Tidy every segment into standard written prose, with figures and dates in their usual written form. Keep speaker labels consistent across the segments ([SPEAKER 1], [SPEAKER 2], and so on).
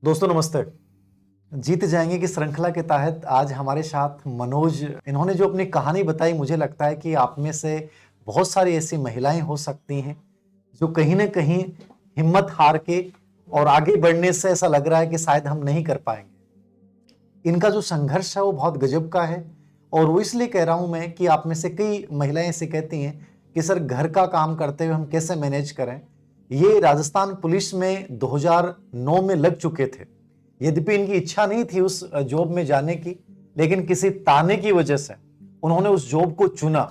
[SPEAKER 1] दोस्तों नमस्ते। जीत जाएंगे की श्रृंखला के तहत आज हमारे साथ मनोज, इन्होंने जो अपनी कहानी बताई, मुझे लगता है कि आप में से बहुत सारी ऐसी महिलाएं हो सकती हैं जो कहीं ना कहीं हिम्मत हार के और आगे बढ़ने से ऐसा लग रहा है कि शायद हम नहीं कर पाएंगे। इनका जो संघर्ष है वो बहुत गजब का है और वो इसलिए कह रहा हूं मैं कि आप में से कई महिलाएं ऐसे कहती हैं कि सर घर का काम करते हुए हम कैसे मैनेज करें। ये राजस्थान पुलिस में 2009 में लग चुके थे। यद्यपि इनकी इच्छा नहीं थी उस जॉब में जाने की, लेकिन किसी ताने की वजह से उन्होंने उस जॉब को चुना।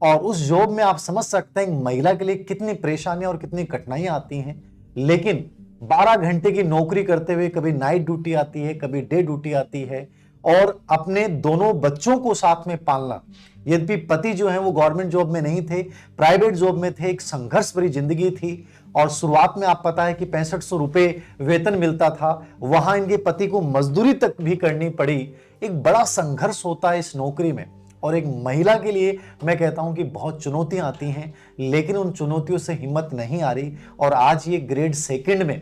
[SPEAKER 1] और उस जॉब में आप समझ सकते हैं महिला के लिए कितनी परेशानियां और कितनी कठिनाइयां आती हैं। लेकिन 12 घंटे की नौकरी करते हुए कभी नाइट ड्यूटी आती है, कभी डे ड्यूटी आती है, और अपने दोनों बच्चों को साथ में पालना। यद्यपि पति जो है वो गवर्नमेंट जॉब में नहीं थे, प्राइवेट जॉब में थे। एक संघर्ष भरी जिंदगी थी और शुरुआत में आप पता है कि 6500 रुपए वेतन मिलता था, वहां इनके पति को मजदूरी तक भी करनी पड़ी। एक बड़ा संघर्ष होता है इस नौकरी में और एक महिला के लिए मैं कहता हूं कि बहुत चुनौतियां आती हैं, लेकिन उन चुनौतियों से हिम्मत नहीं आ रही। और आज ये ग्रेड सेकंड में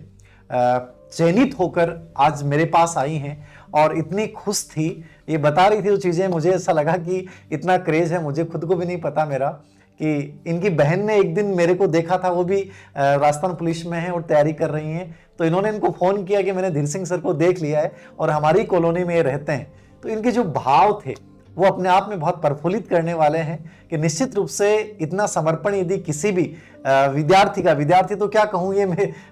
[SPEAKER 1] चयनित होकर आज मेरे पास आई हैं और इतनी खुश थी, ये बता रही थी जो चीजें, मुझे ऐसा लगा कि इतना क्रेज है, मुझे खुद को भी नहीं पता मेरा, कि इनकी बहन ने एक दिन मेरे को देखा था, वो भी राजस्थान पुलिस में है और तैयारी कर रही हैं। तो इन्होंने इनको फोन किया कि मैंने धीर सिंह सर को देख लिया है और हमारी कॉलोनी में ये रहते हैं। तो इनके जो भाव थे वो अपने आप में बहुत प्रफुल्लित करने वाले हैं कि निश्चित रूप से इतना समर्पण यदि किसी भी विद्यार्थी तो क्या कहूँ, ये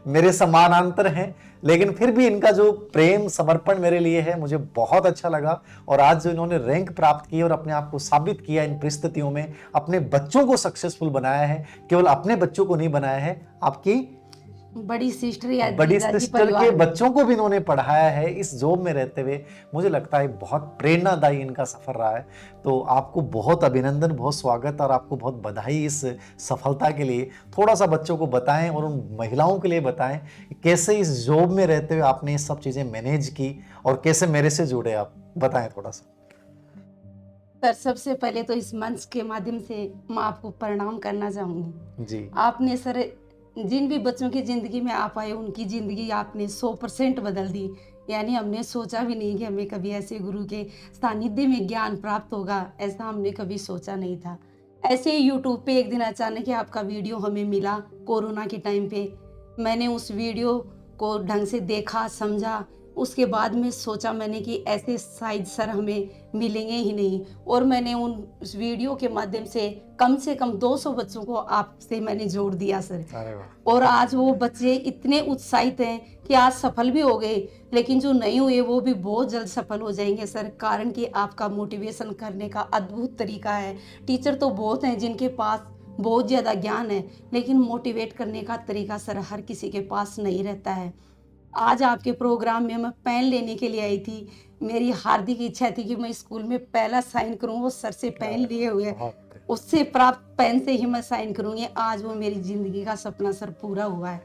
[SPEAKER 1] मेरे समानांतर हैं, लेकिन फिर भी इनका जो प्रेम समर्पण मेरे लिए है मुझे बहुत अच्छा लगा। और आज जो इन्होंने रैंक प्राप्त की और अपने आप को साबित किया इन परिस्थितियों में, अपने बच्चों को सक्सेसफुल बनाया है, केवल अपने बच्चों को नहीं बनाया है, आपकी
[SPEAKER 2] बड़ी सिस्टर या
[SPEAKER 1] बड़ी
[SPEAKER 2] जीजाजी
[SPEAKER 1] सिस्टर के
[SPEAKER 2] परिवार में।
[SPEAKER 1] बच्चों को भी इन्होंने पढ़ाया है इस जॉब में रहते हुए। मुझे लगता है बहुत प्रेरणादायी इनका सफर रहा है। तो आपको बहुत अभिनंदन, बहुत स्वागत और आपको बहुत बधाई इस सफलता के लिए। थोड़ा सा बच्चों को बताएं और उन महिलाओं के लिए बताएं कैसे इस जॉब में रहते हुए आपने ये सब चीजें मैनेज की और कैसे मेरे से जुड़े, आप बताएं थोड़ा सा।
[SPEAKER 2] सर, सबसे पहले तो इस मंच के माध्यम से मैं आपको प्रणाम करना चाहूंगी।
[SPEAKER 1] जी
[SPEAKER 2] आपने सर जिन भी बच्चों की जिंदगी में आप आए, उनकी जिंदगी आपने 100% बदल दी। यानी हमने सोचा भी नहीं कि हमें कभी ऐसे गुरु के सानिध्य में ज्ञान प्राप्त होगा, ऐसा हमने कभी सोचा नहीं था। ऐसे ही यूट्यूब पे एक दिन अचानक ही आपका वीडियो हमें मिला कोरोना के टाइम पे। मैंने उस वीडियो को ढंग से देखा, समझा। उसके बाद में सोचा मैंने कि ऐसे शायद सर हमें मिलेंगे ही नहीं, और मैंने उस वीडियो के माध्यम से कम 200 बच्चों को आपसे मैंने जोड़ दिया सर।
[SPEAKER 1] अरे वाह।
[SPEAKER 2] और आज वो बच्चे इतने उत्साहित हैं कि आज सफल भी हो गए, लेकिन जो नहीं हुए वो भी बहुत जल्द सफल हो जाएंगे सर। कारण कि आपका मोटिवेशन करने का अद्भुत तरीका है। टीचर तो बहुत हैं जिनके पास बहुत ज़्यादा ज्ञान है, लेकिन मोटिवेट करने का तरीका सर हर किसी के पास नहीं रहता है। आज आपके प्रोग्राम में मैं पेन लेने के लिए आई थी। मेरी हार्दिक इच्छा थी कि मैं स्कूल में पहला साइन करूं, वो सर से पेन लिए हुए, उससे प्राप्त पेन से ही मैं साइन करूंगी। आज वो मेरी जिंदगी का सपना सर पूरा हुआ है।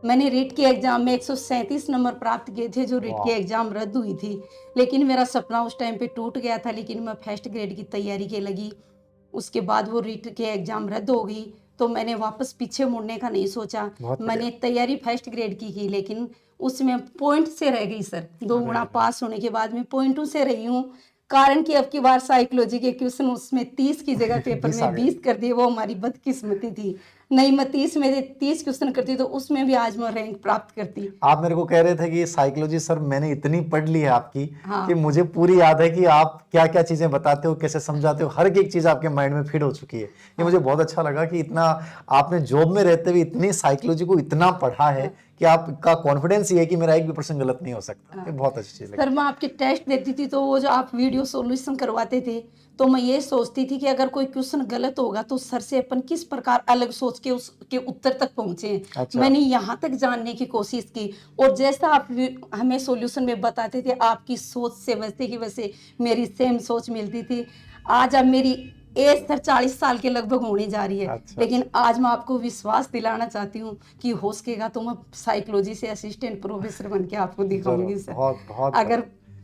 [SPEAKER 2] मैंने रिट के एग्जाम में 137 नंबर प्राप्त किए थे, जो रिट की एग्जाम रद्द हुई थी, लेकिन मेरा सपना उस टाइम पे टूट गया था। लेकिन मैं फर्स्ट ग्रेड की तैयारी के लगी। उसके बाद वो रिट के एग्जाम रद्द हो गई, तो मैंने वापस पीछे मुड़ने का नहीं सोचा। मैंने तैयारी फर्स्ट ग्रेड की, लेकिन उसमें पॉइंट से रह गई सर। 2 गुना पास होने के बाद में पॉइंटों से रही हूँ। कारण कि अब की बार साइकोलॉजी के क्वेश्चन उसमें 30 की जगह पेपर में 20 कर दिए, वो हमारी बदकिस्मती थी। नहीं, मैं 30 में से 30 क्वेश्चन करती तो उसमें भी आज मैं रैंक प्राप्त करती।
[SPEAKER 1] आप मेरे को कह रहे थे कि साइकोलॉजी सर मैंने इतनी पढ़ ली है आपकी,
[SPEAKER 2] हाँ।
[SPEAKER 1] कि मुझे पूरी याद है कि आप क्या क्या चीजें बताते हो, कैसे समझाते हो, हर एक चीज आपके माइंड में फिट हो चुकी है। ये मुझे बहुत अच्छा लगा कि इतना आपने जॉब में रहते हुए इतनी साइकोलॉजी को इतना पढ़ा है कि आपका कॉन्फिडेंस ये है कि मेरा एक भी परसेंट गलत नहीं हो सकता। ये बहुत अच्छी चीज
[SPEAKER 2] सर, मैं आपके टेस्ट देती थी तो वो जो आप वीडियो सॉल्यूशन करवाते थे, तो मैं ये सोचती थी कि अगर कोई क्वेश्चन गलत होगा तो सर से अपन किस प्रकार अलग सोच के उसके उत्तर तक पहुंचे।
[SPEAKER 1] अच्छा।
[SPEAKER 2] मैंने यहाँ तक जानने की कोशिश की, और जैसा आप हमें सॉल्यूशन में बताते थे, आपकी सोच से वैसे की वैसे मेरी सेम सोच मिलती थी। आज अब मेरी एज सर 40 साल के लगभग होने जा रही है।
[SPEAKER 1] अच्छा,
[SPEAKER 2] लेकिन आज मैं आपको विश्वास दिलाना चाहती हूँ कि हो सकेगा तो मैं साइकोलॉजी से असिस्टेंट प्रोफेसर बन के आपको दिखाऊंगी सर।
[SPEAKER 1] बहुत बहुत
[SPEAKER 2] अगर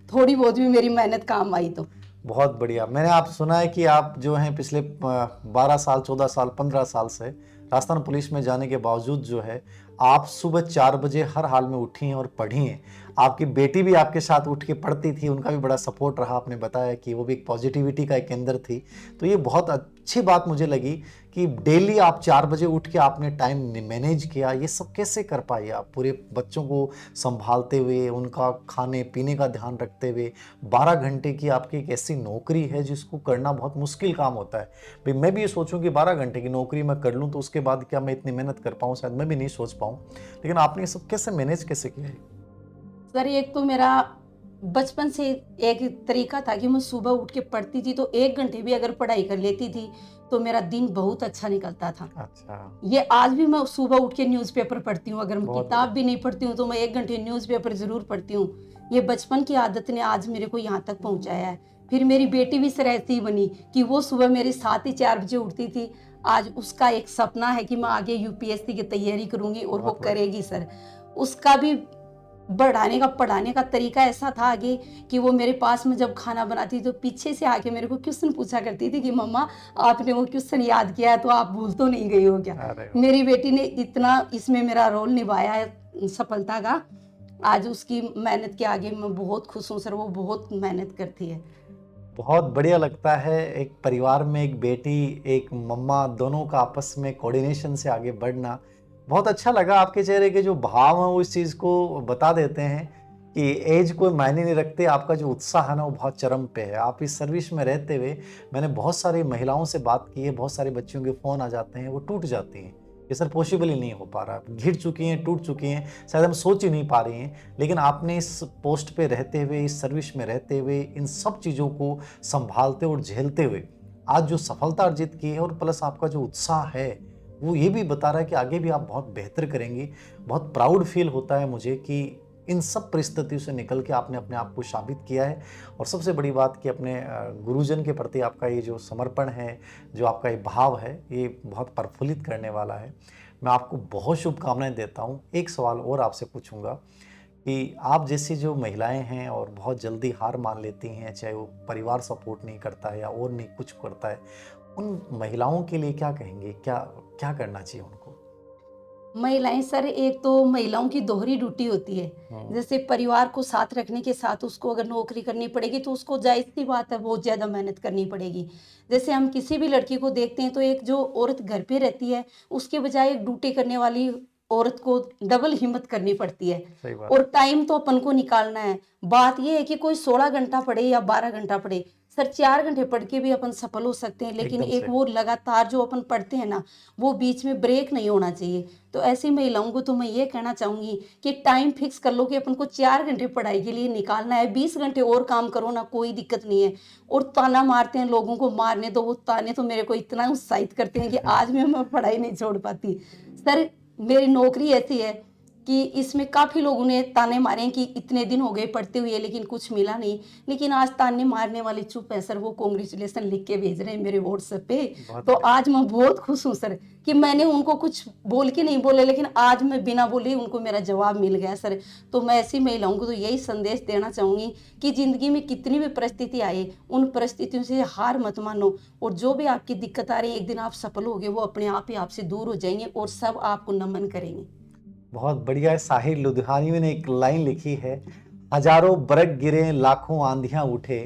[SPEAKER 2] थोड़ी बहुत भी मेरी मेहनत काम आई तो।
[SPEAKER 1] बहुत बढ़िया। मैंने आप सुना है कि आप जो हैं पिछले 12 साल, 14 साल, 15 साल से राजस्थान पुलिस में जाने के बावजूद जो है आप सुबह 4 बजे हर हाल में उठी हैं और पढ़ी हैं। आपकी बेटी भी आपके साथ उठ के पढ़ती थी, उनका भी बड़ा सपोर्ट रहा, आपने बताया कि वो भी एक पॉजिटिविटी का एक केंद्र थी। तो ये बहुत अच्छी बात मुझे लगी कि डेली आप 4 बजे उठ के आपने टाइम मैनेज किया। ये सब कैसे कर पाई आप, पूरे बच्चों को संभालते हुए, उनका खाने-पीने का ध्यान रखते हुए? 12 घंटे की आपकी एक ऐसी नौकरी है जिसको करना बहुत मुश्किल काम होता है। भई मैं भी ये सोचूँ कि 12 घंटे की नौकरी मैं कर लूँ तो उसके बाद क्या मैं इतनी मेहनत कर पाऊँ, शायद मैं भी नहीं सोच पाऊँ। लेकिन आपने ये सब कैसे मैनेज कैसे किया है?
[SPEAKER 2] सर एक तो मेरा बचपन से एक तरीका था कि मैं सुबह उठ के पढ़ती थी, तो 1 घंटे भी अगर पढ़ाई कर लेती थी तो मेरा दिन बहुत अच्छा निकलता था।
[SPEAKER 1] अच्छा,
[SPEAKER 2] ये आज भी मैं सुबह उठ के न्यूज़पेपर पढ़ती हूँ, अगर मैं
[SPEAKER 1] बहुत
[SPEAKER 2] किताब
[SPEAKER 1] बढ़िया।
[SPEAKER 2] भी नहीं पढ़ती हूँ तो मैं 1 घंटे न्यूज़पेपर ज़रूर पढ़ती हूँ। ये बचपन की आदत ने आज मेरे को यहाँ तक पहुँचाया है। फिर मेरी बेटी भी सर ऐसी ही बनी कि वो सुबह मेरे साथ ही 4 बजे उठती थी। आज उसका एक सपना है कि मैं आगे यूपीएससी की तैयारी करूँगी और वो
[SPEAKER 1] बहुत बढ़िया।
[SPEAKER 2] करेगी सर। उसका भी बढ़ाने का पढ़ाने का तरीका ऐसा था आगे कि वो मेरे पास में जब खाना बनाती तो पीछे से आके मेरे को क्वेश्चन पूछा करती थी कि मम्मा आपने वो क्वेश्चन याद किया है तो आप भूल तो नहीं गई हो क्या।
[SPEAKER 1] अरे वाह!
[SPEAKER 2] मेरी बेटी ने इतना इसमें मेरा रोल निभाया है सफलता का। आज उसकी मेहनत के आगे मैं बहुत खुश हूँ सर, वो बहुत मेहनत करती है।
[SPEAKER 1] बहुत बढ़िया लगता है एक परिवार में एक बेटी, एक मम्मा दोनों का आपस में कोऑर्डिनेशन से आगे बढ़ना। बहुत अच्छा लगा, आपके चेहरे के जो भाव हैं वो इस चीज़ को बता देते हैं कि एज कोई मायने नहीं रखते। आपका जो उत्साह है ना वो बहुत चरम पे है। आप इस सर्विस में रहते हुए, मैंने बहुत सारी महिलाओं से बात की है, बहुत सारे बच्चियों के फ़ोन आ जाते हैं, वो टूट जाती हैं। ये सर पॉसिबल ही नहीं हो पा रहा, घिर चुकी हैं, टूट चुकी हैं, शायद हम सोच ही नहीं पा रही हैं। लेकिन आपने इस पोस्ट पे रहते हुए, इस सर्विस में रहते हुए, इन सब चीज़ों को संभालते और झेलते हुए आज जो सफलता अर्जित की है, और प्लस आपका जो उत्साह है वो ये भी बता रहा है कि आगे भी आप बहुत बेहतर करेंगी। बहुत प्राउड फील होता है मुझे कि इन सब परिस्थितियों से निकल के आपने अपने आप को साबित किया है। और सबसे बड़ी बात कि अपने गुरुजन के प्रति आपका ये जो समर्पण है, जो आपका ये भाव है, ये बहुत प्रफुल्लित करने वाला है। मैं आपको बहुत शुभकामनाएं देता हूँ। एक सवाल और आपसे पूछूंगा कि आप जैसी जो महिलाएं हैं और बहुत जल्दी हार मान लेती हैं, चाहे वो परिवार सपोर्ट नहीं करता है या और नहीं कुछ करता है, उन महिलाओं के लिए क्या कहेंगे? क्या क्या करना चाहिए उनको?
[SPEAKER 2] महिलाएं सर एक तो महिलाओं की दोहरी ड्यूटी होती है।
[SPEAKER 1] हम्म,
[SPEAKER 2] जैसे परिवार को साथ रखने के साथ उसको अगर नौकरी करनी पड़ेगी तो उसको जायज़ सी बात है बहुत ज़्यादा मेहनत करनी पड़ेगी। जैसे हम किसी भी लड़की को देखते हैं तो एक जो औरत घर पे रहती है उसके बजाय एक ड्यूटी करने वाली औरत को डबल हिम्मत करनी पड़ती है।
[SPEAKER 1] सही बात।
[SPEAKER 2] और टाइम तो अपन को निकालना है। बात ये है कि कोई 16 घंटा पढ़े या 12 घंटा पढ़े, सर 4 घंटे पढ़ के भी अपन सफल हो सकते हैं, लेकिन
[SPEAKER 1] एकदम
[SPEAKER 2] एक
[SPEAKER 1] सही।
[SPEAKER 2] वो लगातार जो अपन पढ़ते हैं ना, वो बीच में ब्रेक नहीं होना चाहिए। तो ऐसी महिलाओं को तो मैं ये कहना चाहूँगी कि टाइम फिक्स कर लो कि अपन को 4 घंटे पढ़ाई के लिए निकालना है, 20 घंटे और काम करो ना, कोई दिक्कत नहीं है। और ताना मारते हैं लोगों को मारने दो, वो ताने तो मेरे को इतना उत्साहित करते हैं कि आज भी मैं पढ़ाई नहीं छोड़ पाती। सर मेरी नौकरी ऐसी है कि इसमें काफ़ी लोगों ने ताने मारे हैं कि इतने दिन हो गए पढ़ते हुए लेकिन कुछ मिला नहीं। लेकिन आज ताने मारने वाले चुप है सर, वो कांग्रेचुलेशन लिख के भेज रहे हैं मेरे व्हाट्सएप पे।
[SPEAKER 1] बहुत
[SPEAKER 2] तो
[SPEAKER 1] बढ़िया।
[SPEAKER 2] आज मैं बहुत खुश हूँ सर कि मैंने उनको कुछ बोल के नहीं बोले, लेकिन आज मैं बिना बोले उनको मेरा जवाब मिल गया सर। तो मैं ऐसी महिलाओं को तो यही संदेश देना चाहूँगी कि ज़िंदगी में कितनी भी परिस्थिति आए, उन परिस्थितियों से हार मत मानो, और जो भी आपकी दिक्कत आ रही है एक दिन आप सफल होगे, वो अपने आप ही आपसे दूर हो जाएंगे और सब आपको नमन करेंगे।
[SPEAKER 1] बहुत बढ़िया है। साहिर लुधियानवी ने एक लाइन लिखी है, हजारों बरग गिरे लाखों आंधियां उठे,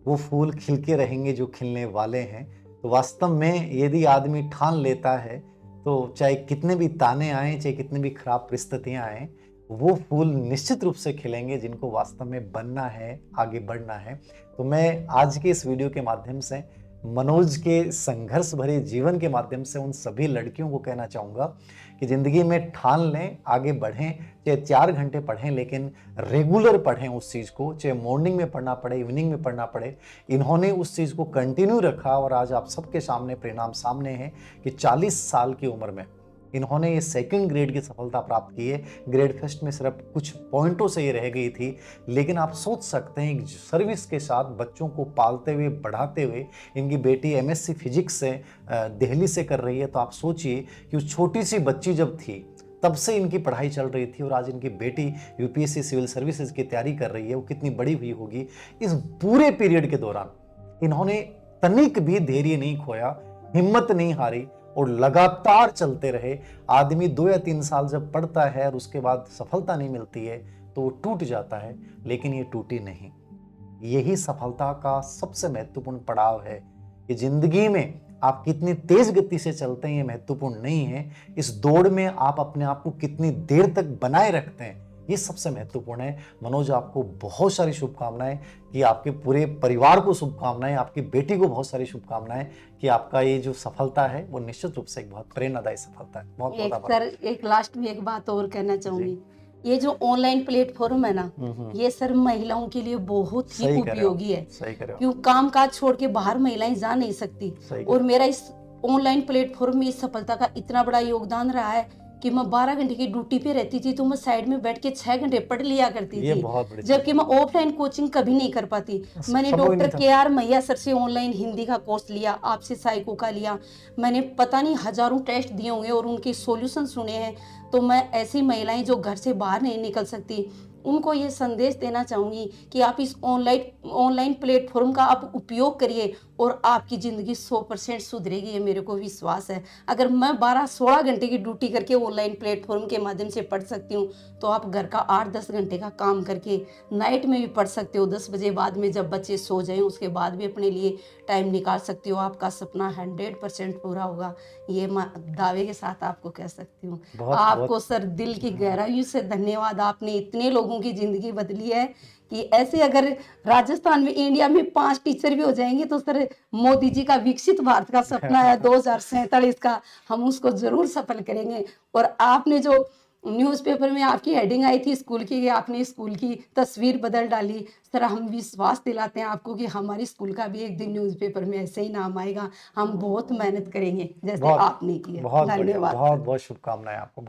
[SPEAKER 1] वो फूल खिलके रहेंगे जो खिलने वाले हैं। तो वास्तव में यदि आदमी ठान लेता है तो चाहे कितने भी ताने आए, चाहे कितनी भी खराब परिस्थितियां आए, वो फूल निश्चित रूप से खिलेंगे जिनको वास्तव में बनना है, आगे बढ़ना है। तो मैं आज के इस वीडियो के माध्यम से मनोज के संघर्ष भरे जीवन के माध्यम से उन सभी लड़कियों को कहना चाहूँगा कि ज़िंदगी में ठान लें, आगे बढ़ें, चाहे 4 घंटे पढ़ें लेकिन रेगुलर पढ़ें उस चीज़ को, चाहे मॉर्निंग में पढ़ना पड़े, इवनिंग में पढ़ना पड़े। इन्होंने उस चीज़ को कंटिन्यू रखा और आज आप सबके सामने परिणाम सामने है कि 40 साल की उम्र में इन्होंने ये सेकंड ग्रेड की सफलता प्राप्त की है। ग्रेड फर्स्ट में सिर्फ कुछ पॉइंटों से ये रह गई थी, लेकिन आप सोच सकते हैं कि सर्विस के साथ बच्चों को पालते हुए, बढ़ाते हुए, इनकी बेटी एमएससी फिजिक्स से दिल्ली से कर रही है। तो आप सोचिए कि उस छोटी सी बच्ची जब थी तब से इनकी पढ़ाई चल रही थी और आज इनकी बेटी यूपीएससी सिविल सर्विसेज की तैयारी कर रही है, वो कितनी बड़ी हुई होगी। इस पूरे पीरियड के दौरान इन्होंने तनिक भी धैर्य नहीं खोया, हिम्मत नहीं हारी, और लगातार चलते रहे। आदमी 2 या 3 साल जब पढ़ता है और उसके बाद सफलता नहीं मिलती है तो वो टूट जाता है, लेकिन ये टूटी नहीं। यही सफलता का सबसे महत्वपूर्ण पड़ाव है कि जिंदगी में आप कितनी तेज गति से चलते हैं ये महत्वपूर्ण नहीं है, इस दौड़ में आप अपने आप को कितनी देर तक बनाए रखते हैं ये सबसे महत्वपूर्ण है। मनोज, आपको बहुत सारी शुभकामनाएं, कि आपके पूरे परिवार को शुभकामनाएं, आपकी बेटी को बहुत सारी शुभकामनाएं कि आपका ये जो सफलता है वो निश्चित रूप से एक बहुत प्रेरणादायी सफलता है। बहुत बहुत आभार।
[SPEAKER 2] सर एक लास्ट में एक बात और कहना चाहूंगी, ये जो ऑनलाइन प्लेटफॉर्म है ना, ये सर महिलाओं के लिए बहुत ही
[SPEAKER 1] सही कह रहे हो,
[SPEAKER 2] उपयोगी है।
[SPEAKER 1] सही कह रहे हो।
[SPEAKER 2] क्यों काम काज छोड़ के बाहर महिलाएं जा नहीं सकती,
[SPEAKER 1] सही
[SPEAKER 2] और मेरा इस ऑनलाइन प्लेटफॉर्म में इस सफलता का इतना बड़ा योगदान रहा है कि मैं 12 घंटे की ड्यूटी पे रहती थी तो मैं साइड में बैठ के 6 घंटे पढ़ लिया करती
[SPEAKER 1] ये
[SPEAKER 2] थी,
[SPEAKER 1] बहुत बड़ी
[SPEAKER 2] जबकि मैं ऑफलाइन कोचिंग कभी नहीं कर पाती। मैंने
[SPEAKER 1] संभव ही नहीं
[SPEAKER 2] डॉक्टर
[SPEAKER 1] था।
[SPEAKER 2] KR मैया सर से ऑनलाइन हिंदी का कोर्स लिया, आपसे साइको का लिया, मैंने पता नहीं हजारों टेस्ट दिए होंगे और उनके सॉल्यूशन सुने हैं। तो मैं ऐसी महिलाएं जो घर से बाहर नहीं निकल सकती, उनको ये संदेश देना चाहूंगी कि आप इस ऑनलाइन प्लेटफॉर्म का आप उपयोग करिए और आपकी ज़िंदगी 100% सुधरेगी, ये मेरे को विश्वास है। अगर मैं 12-16 घंटे की ड्यूटी करके ऑनलाइन प्लेटफॉर्म के माध्यम से पढ़ सकती हूँ, तो आप घर का 8-10 घंटे का काम करके नाइट में भी पढ़ सकते हो। 10 बजे बाद में जब बच्चे सो जाएं उसके बाद भी अपने लिए टाइम निकाल सकते हो। आपका सपना 100% पूरा होगा, ये मैं दावे के साथ आपको कह सकती हूँ। आपको सर दिल की गहराइयों से धन्यवाद, आपने इतने लोगों की ज़िंदगी बदली है कि ऐसे अगर राजस्थान में, इंडिया में 5 टीचर भी हो जाएंगे तो सर मोदी जी का विकसित भारत का सपना है 2047 का, हम उसको जरूर सफल करेंगे। और आपने जो न्यूज़पेपर में आपकी हेडिंग आई थी स्कूल की, आपने स्कूल की तस्वीर बदल डाली सर, हम विश्वास दिलाते हैं आपको कि हमारी स्कूल का भी एक दिन न्यूज़पेपर में ऐसे ही नाम आएगा। हम बहुत मेहनत करेंगे जैसे आपने की है।
[SPEAKER 1] बहुत
[SPEAKER 2] धन्यवाद।
[SPEAKER 1] बहुत शुभकामनाएं आपको।